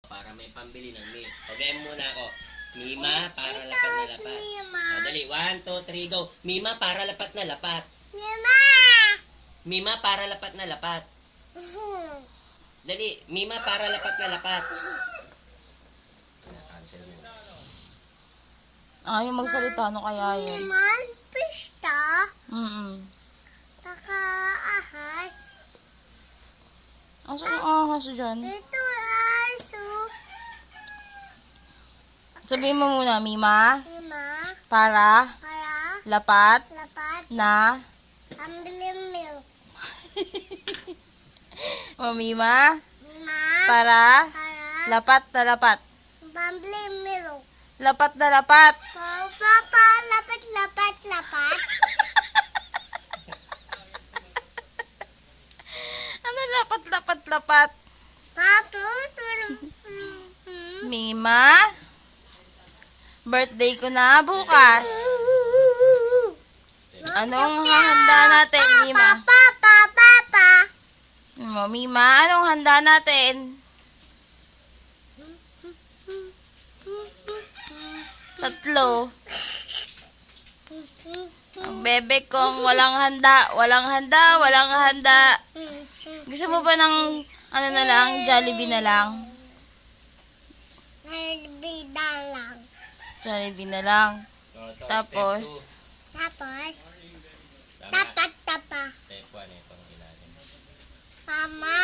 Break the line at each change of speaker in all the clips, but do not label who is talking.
para may pambili ng milk. Okay, muna ako. Mima, para lapat na lapat. O, dali. 1, 2, 3, go. Mima, para lapat na lapat.
Mima!
Mima, para lapat na lapat. Dali. Mima, para lapat na lapat. Cancel mo.
Ayaw magsalita, ano kaya yun?
Mima, pista. Taka ahas.
Asa yung ahas dyan?
Ito aso.
Sabihin mo muna, Mima,
Mima,
para
para
lapat
lapat
na...
pambili milk.
O, Mima,
Mima,
para
para
lapat na lapat.
pambili milk.
Lapat na lapat.
Papa, lapat, lapat, lapat.
Ano lapat, lapat, lapat?
Pato,
Mima, birthday ko na bukas. Anong hahanda natin, Mima?
Papa.
Mima, anong handa natin? 3. Ang bebe kong walang handa. Gusto mo ba ng, ano na lang, Jollibee na lang?
Bida lang.
Jollibee na lang.
O, ito,
Tapos,
Tapos,
Tama.
tapat tapa.
Step 1, itong ilalim.
Mama.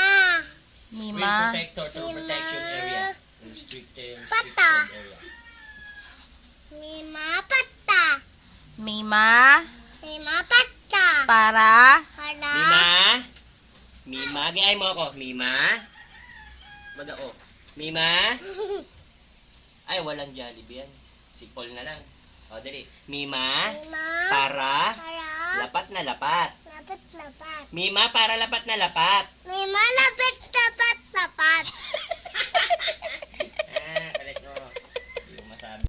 Screen
Mima,
protector to protection area. Restricted
Pata.
area.
Mima pata.
Mima,
Mima pata.
para
Para.
Mima, gayay mo ako. Mima. Baga, oh. Mima. Ay, walang Jollibee yan. Si Paul na lang. O, dali. Mima,
Mima.
para
Para.
lapat na lapat.
Lapat lapat.
Mima, para lapat na lapat.
Mima lapit